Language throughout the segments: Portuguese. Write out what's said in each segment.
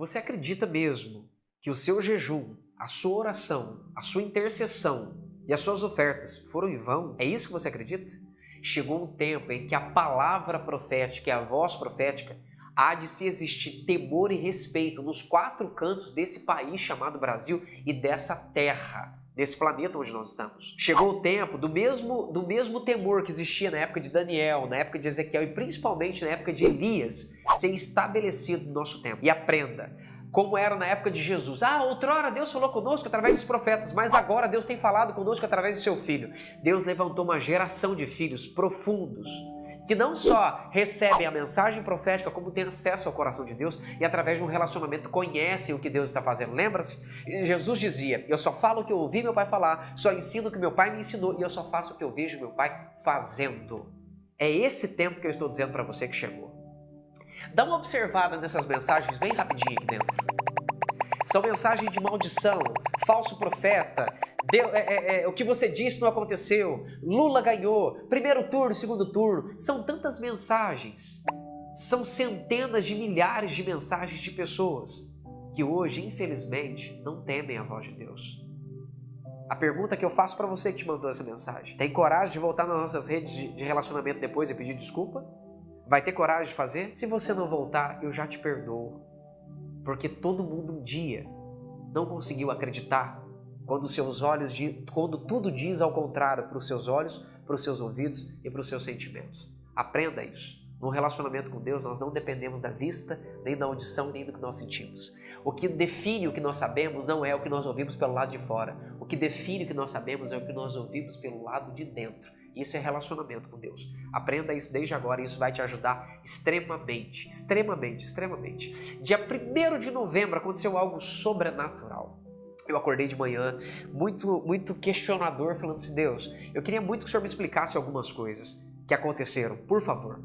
Você acredita mesmo que o seu jejum, a sua oração, a sua intercessão e as suas ofertas foram em vão? É isso que você acredita? Chegou um tempo em que a palavra profética e a voz profética há de se existir temor e respeito nos 4 cantos desse país chamado Brasil e dessa terra, desse planeta onde nós estamos. Chegou o tempo do mesmo temor que existia na época de Daniel, na época de Ezequiel e principalmente na época de Elias, ser estabelecido no nosso tempo. E aprenda, como era na época de Jesus. Outrora Deus falou conosco através dos profetas, mas agora Deus tem falado conosco através do seu Filho. Deus levantou uma geração de filhos profundos, que não só recebem a mensagem profética, como têm acesso ao coração de Deus e através de um relacionamento conhecem o que Deus está fazendo. Lembra-se? Jesus dizia, eu só falo o que eu ouvi meu pai falar, só ensino o que meu pai me ensinou e eu só faço o que eu vejo meu pai fazendo. É esse tempo que eu estou dizendo para você que chegou. Dá uma observada nessas mensagens bem rapidinho aqui dentro. São mensagens de maldição, falso profeta, o que você disse não aconteceu, Lula ganhou, primeiro turno, segundo turno. São tantas mensagens, são centenas de milhares de mensagens de pessoas que hoje, infelizmente, não temem a voz de Deus. A pergunta que eu faço para você que te mandou essa mensagem: tem coragem de voltar nas nossas redes de relacionamento depois e pedir desculpa? Vai ter coragem de fazer? Se você não voltar, eu já te perdoo. Porque todo mundo um dia não conseguiu acreditar quando tudo diz ao contrário para os seus olhos, para os seus ouvidos e para os seus sentimentos. Aprenda isso. No relacionamento com Deus, nós não dependemos da vista, nem da audição, nem do que nós sentimos. O que define o que nós sabemos não é o que nós ouvimos pelo lado de fora. O que define o que nós sabemos é o que nós ouvimos pelo lado de dentro. Isso é relacionamento com Deus. Aprenda isso desde agora e isso vai te ajudar extremamente, extremamente, extremamente. Dia 1º de novembro aconteceu algo sobrenatural. Eu acordei de manhã muito questionador, falando assim: Deus, eu queria muito que o Senhor me explicasse algumas coisas que aconteceram, por favor.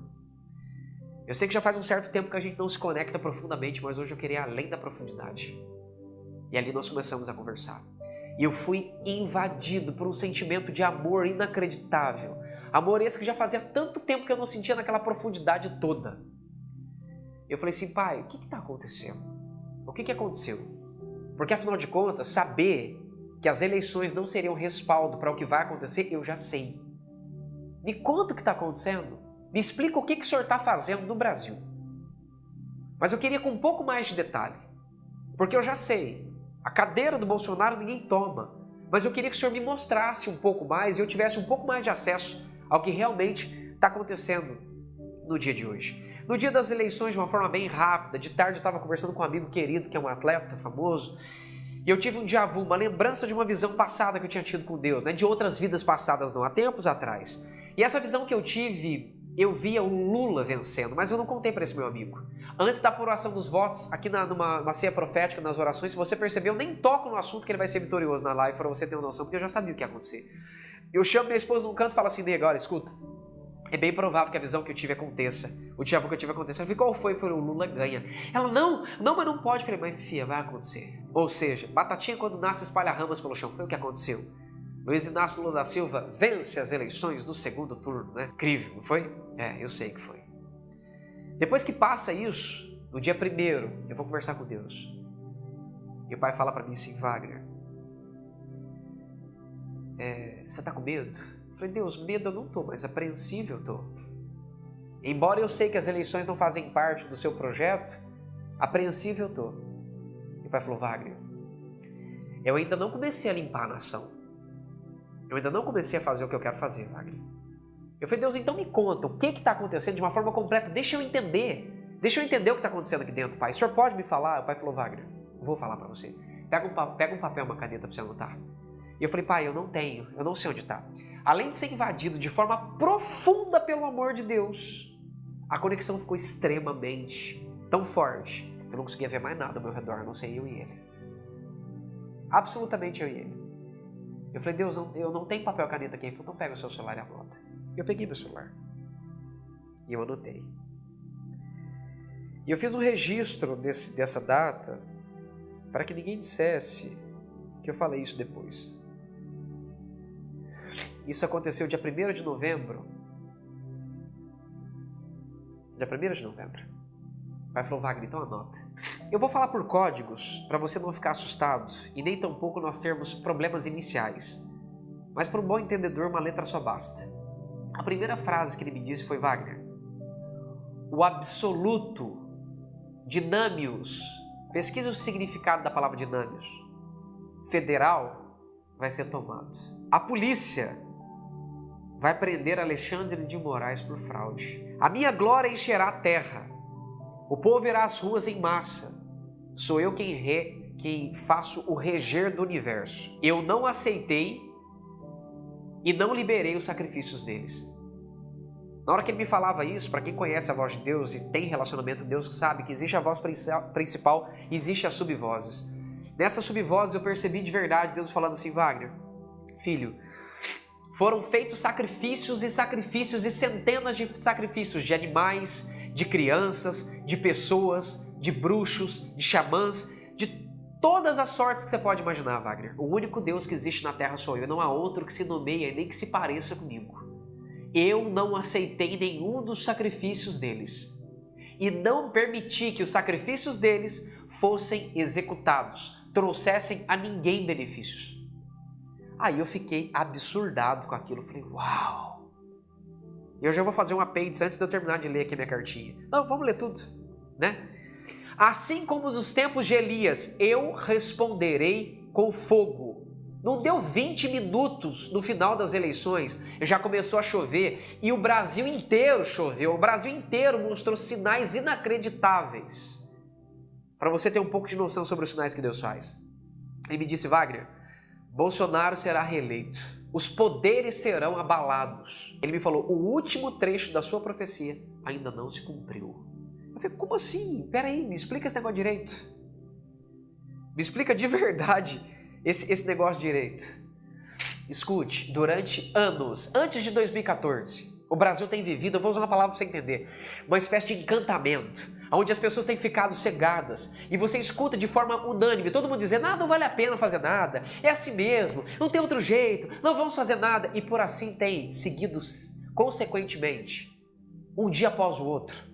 Eu sei que já faz um certo tempo que a gente não se conecta profundamente, mas hoje eu queria ir além da profundidade. E ali nós começamos a conversar. E eu fui invadido por um sentimento de amor inacreditável. Amor esse que já fazia tanto tempo que eu não sentia naquela profundidade toda. Eu falei assim: pai, o que está acontecendo? O que aconteceu? Porque afinal de contas, saber que as eleições não seriam respaldo para o que vai acontecer, eu já sei. Me conta o que está acontecendo. Me explica o que o senhor está fazendo no Brasil. Mas eu queria com um pouco mais de detalhe. Porque eu já sei. A cadeira do Bolsonaro ninguém toma, mas eu queria que o senhor me mostrasse um pouco mais e eu tivesse um pouco mais de acesso ao que realmente está acontecendo no dia de hoje. No dia das eleições, de uma forma bem rápida, de tarde eu estava conversando com um amigo querido, que é um atleta famoso, e eu tive um déjà vu, uma lembrança de uma visão passada que eu tinha tido com Deus, de outras vidas passadas não, há tempos atrás. E essa visão que eu tive, eu via o Lula vencendo, mas eu não contei para esse meu amigo. Antes da apuração dos votos, aqui numa ceia profética, nas orações, se você percebeu, eu nem toco no assunto que ele vai ser vitorioso na live, para você ter uma noção, porque eu já sabia o que ia acontecer. Eu chamo minha esposa num canto e falo assim: nega, olha, escuta, é bem provável que a visão que eu tive aconteça. O déjà vu que eu tive aconteça. Eu falei: qual foi? Foi o Lula ganha. Ela: não, mas não pode. Eu falei: mas filha, vai acontecer. Ou seja, batatinha quando nasce espalha ramas pelo chão. Foi o que aconteceu. Luiz Inácio Lula da Silva vence as eleições no segundo turno, né? Incrível, não foi? Eu sei que foi. Depois que passa isso, no dia 1º, eu vou conversar com Deus. E o pai fala para mim assim: Wagner, você tá com medo? Eu falei: Deus, medo eu não tô, mas apreensivo eu tô. Embora eu sei que as eleições não fazem parte do seu projeto, apreensivo eu tô. E o pai falou: Wagner, eu ainda não comecei a limpar a nação. Eu ainda não comecei a fazer o que eu quero fazer, Wagner. Eu falei: Deus, então me conta, o que está acontecendo de uma forma completa? Deixa eu entender. Deixa eu entender o que está acontecendo aqui dentro, pai. O senhor pode me falar? O pai falou: Wagner, vou falar para você. Pega um papel, uma caneta para você anotar. E eu falei: pai, eu não tenho, eu não sei onde está. Além de ser invadido de forma profunda pelo amor de Deus, a conexão ficou extremamente tão forte. Eu não conseguia ver mais nada ao meu redor, a não ser eu e ele. Absolutamente eu e ele. Eu falei: Deus, eu não tenho papel e caneta aqui. Ele falou: então pega o seu celular e anota. Eu peguei meu celular e eu anotei. E eu fiz um registro dessa data para que ninguém dissesse que eu falei isso depois. Isso aconteceu dia 1º de novembro. Dia 1º de novembro. O pai falou: Wagner, então anota. Eu vou falar por códigos, para você não ficar assustado e nem tampouco nós termos problemas iniciais. Mas para um bom entendedor, uma letra só basta. A primeira frase que ele me disse foi: Wagner, o absoluto dinâmios, pesquisa o significado da palavra dinâmios, federal, vai ser tomado. A polícia vai prender Alexandre de Moraes por fraude. A minha glória encherá a terra. O povo irá às ruas em massa. Sou eu quem faço o reger do universo. Eu não aceitei e não liberei os sacrifícios deles. Na hora que ele me falava isso, para quem conhece a voz de Deus e tem relacionamento com Deus, sabe que existe a voz principal, existe as subvozes. Nessas subvozes eu percebi de verdade Deus falando assim: Wagner, filho, foram feitos sacrifícios e centenas de sacrifícios de animais, de crianças, de pessoas, de bruxos, de xamãs, de todas as sortes que você pode imaginar, Wagner. O único Deus que existe na Terra sou eu, não há outro que se nomeie nem que se pareça comigo. Eu não aceitei nenhum dos sacrifícios deles e não permiti que os sacrifícios deles fossem executados, trouxessem a ninguém benefícios. Aí eu fiquei absurdado com aquilo, falei: uau! E eu já vou fazer um apêndice antes de eu terminar de ler aqui minha cartinha. Não, vamos ler tudo, né? Assim como nos tempos de Elias, eu responderei com fogo. Não deu 20 minutos no final das eleições, já começou a chover e o Brasil inteiro choveu, o Brasil inteiro mostrou sinais inacreditáveis. Para você ter um pouco de noção sobre os sinais que Deus faz. Ele me disse: Wagner, Bolsonaro será reeleito, os poderes serão abalados. Ele me falou: o último trecho da sua profecia ainda não se cumpriu. Eu falei: como assim? Peraí, me explica esse negócio direito. Me explica de verdade esse negócio direito. Escute, durante anos, antes de 2014, o Brasil tem vivido, eu vou usar uma palavra para você entender, uma espécie de encantamento, onde as pessoas têm ficado cegadas, e você escuta de forma unânime, todo mundo dizendo: não vale a pena fazer nada, é assim mesmo, não tem outro jeito, não vamos fazer nada, e por assim tem seguido consequentemente, um dia após o outro.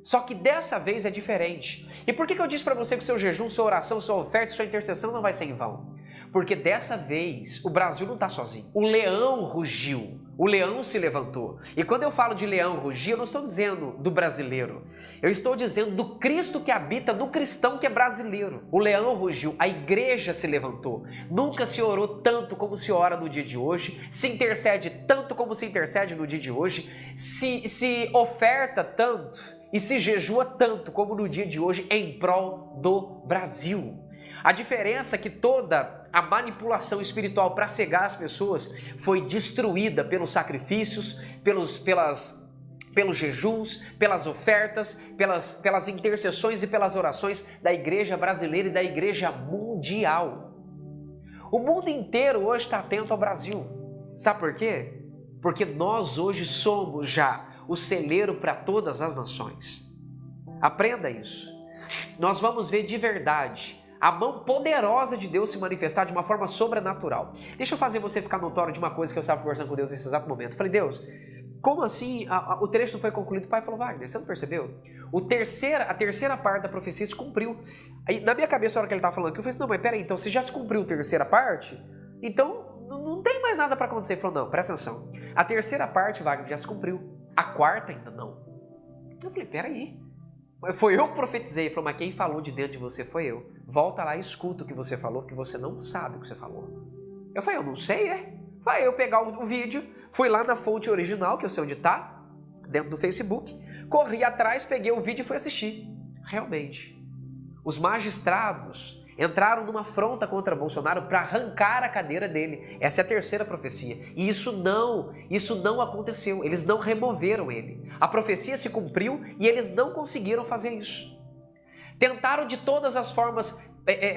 Só que dessa vez é diferente. E por que eu disse para você que o seu jejum, sua oração, sua oferta, sua intercessão não vai ser em vão? Porque dessa vez o Brasil não está sozinho. O leão rugiu, o leão se levantou. E quando eu falo de leão rugir, eu não estou dizendo do brasileiro. Eu estou dizendo do Cristo que habita no cristão que é brasileiro. O leão rugiu, a igreja se levantou. Nunca se orou tanto como se ora no dia de hoje, se intercede tanto como se intercede no dia de hoje, se oferta tanto e se jejua tanto como no dia de hoje em prol do Brasil. A diferença é que toda a manipulação espiritual para cegar as pessoas foi destruída pelos sacrifícios, pelos jejuns, pelas ofertas, pelas intercessões e pelas orações da igreja brasileira e da igreja mundial. O mundo inteiro hoje está atento ao Brasil. Sabe por quê? Porque nós hoje somos já o celeiro para todas as nações. Aprenda isso. Nós vamos ver de verdade a mão poderosa de Deus se manifestar de uma forma sobrenatural. Deixa eu fazer você ficar notório de uma coisa que eu estava conversando com Deus nesse exato momento. Eu falei: Deus, como assim o trecho não foi concluído? O pai falou: Wagner, você não percebeu? A terceira parte da profecia se cumpriu. Aí, na minha cabeça, a hora que ele estava falando aqui, eu falei assim: não, mas peraí, então se já se cumpriu a terceira parte, então não tem mais nada para acontecer. Ele falou: não, presta atenção. A terceira parte, Wagner, já se cumpriu. A quarta ainda não. Eu falei: peraí. Foi eu que profetizei. Ele falou: mas quem falou de dentro de você foi eu. Volta lá e escuta o que você falou, que você não sabe o que você falou. Eu falei: eu não sei, é? Vai eu pegar o vídeo, fui lá na fonte original, que eu sei onde está, dentro do Facebook, corri atrás, peguei o vídeo e fui assistir. Realmente, os magistrados entraram numa afronta contra Bolsonaro para arrancar a cadeira dele. Essa é a terceira profecia. E isso não aconteceu. Eles não removeram ele. A profecia se cumpriu e eles não conseguiram fazer isso. Tentaram de todas as formas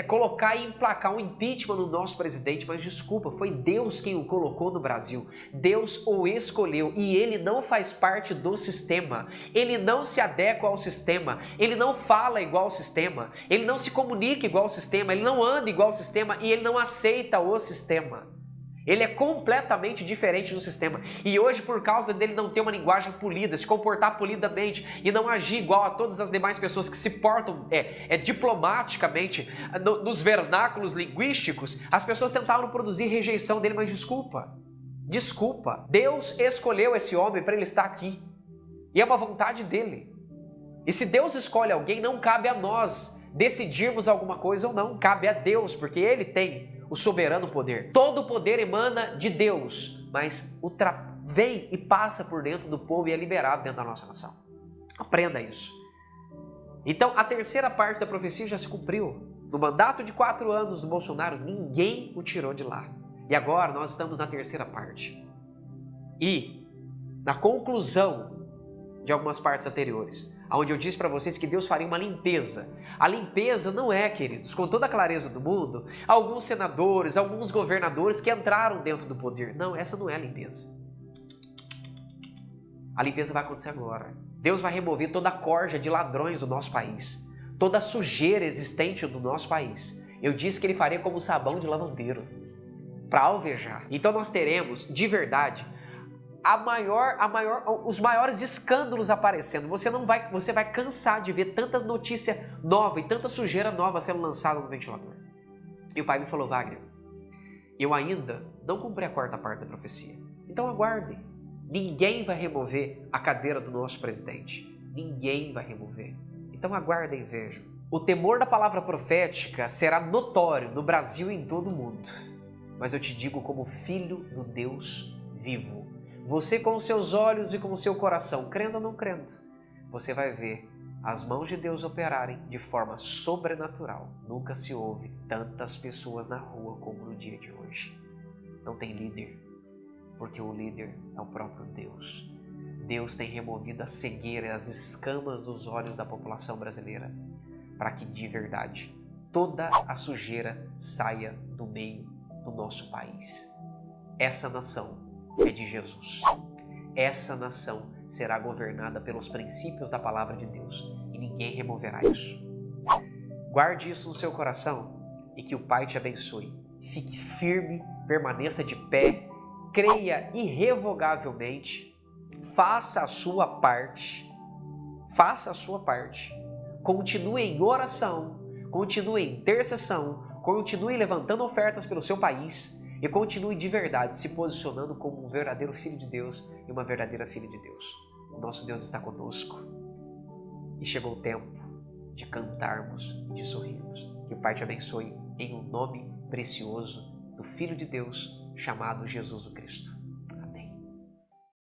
colocar e emplacar um impeachment no nosso presidente, mas desculpa, foi Deus quem o colocou no Brasil. Deus o escolheu e ele não faz parte do sistema. Ele não se adequa ao sistema. Ele não fala igual ao sistema. Ele não se comunica igual ao sistema. Ele não anda igual ao sistema e ele não aceita o sistema. Ele é completamente diferente do sistema. E hoje, por causa dele não ter uma linguagem polida, se comportar polidamente e não agir igual a todas as demais pessoas que se portam diplomaticamente nos vernáculos linguísticos, as pessoas tentaram produzir rejeição dele, mas desculpa. Deus escolheu esse homem para ele estar aqui. E é uma vontade dele. E se Deus escolhe alguém, não cabe a nós decidirmos alguma coisa ou não. Cabe a Deus, porque ele tem o soberano poder. Todo o poder emana de Deus, mas vem e passa por dentro do povo e é liberado dentro da nossa nação. Aprenda isso. Então, a terceira parte da profecia já se cumpriu. No mandato de 4 anos do Bolsonaro, ninguém o tirou de lá. E agora nós estamos na terceira parte. E, na conclusão de algumas partes anteriores, onde eu disse para vocês que Deus faria uma limpeza. A limpeza não é, queridos, com toda a clareza do mundo, alguns senadores, alguns governadores que entraram dentro do poder. Não, essa não é a limpeza. A limpeza vai acontecer agora. Deus vai remover toda a corja de ladrões do nosso país, toda a sujeira existente do nosso país. Eu disse que ele faria como sabão de lavandeiro, para alvejar. Então nós teremos, de verdade, os maiores escândalos aparecendo. Você vai cansar de ver tantas notícias novas e tanta sujeira nova sendo lançada no ventilador. E o pai me falou: Wagner, eu ainda não cumpri a 4ª parte da profecia. Então aguarde. Ninguém vai remover a cadeira do nosso presidente. Ninguém vai remover. Então aguardem e vejam. O temor da palavra profética será notório no Brasil e em todo o mundo. Mas eu te digo como filho do Deus vivo. Você com os seus olhos e com o seu coração, crendo ou não crendo, você vai ver as mãos de Deus operarem de forma sobrenatural. Nunca se ouve tantas pessoas na rua como no dia de hoje. Não tem líder, porque o líder é o próprio Deus. Deus tem removido a cegueira e as escamas dos olhos da população brasileira, para que de verdade toda a sujeira saia do meio do nosso país. Essa nação é de Jesus. Essa nação será governada pelos princípios da palavra de Deus e ninguém removerá isso. Guarde isso no seu coração e que o Pai te abençoe. Fique firme, permaneça de pé, creia irrevogavelmente, faça a sua parte, continue em oração, continue em intercessão, continue levantando ofertas pelo seu país e continue de verdade se posicionando como um verdadeiro filho de Deus e uma verdadeira filha de Deus. O nosso Deus está conosco e chegou o tempo de cantarmos e de sorrirmos. Que o Pai te abençoe em um nome precioso do Filho de Deus chamado Jesus o Cristo.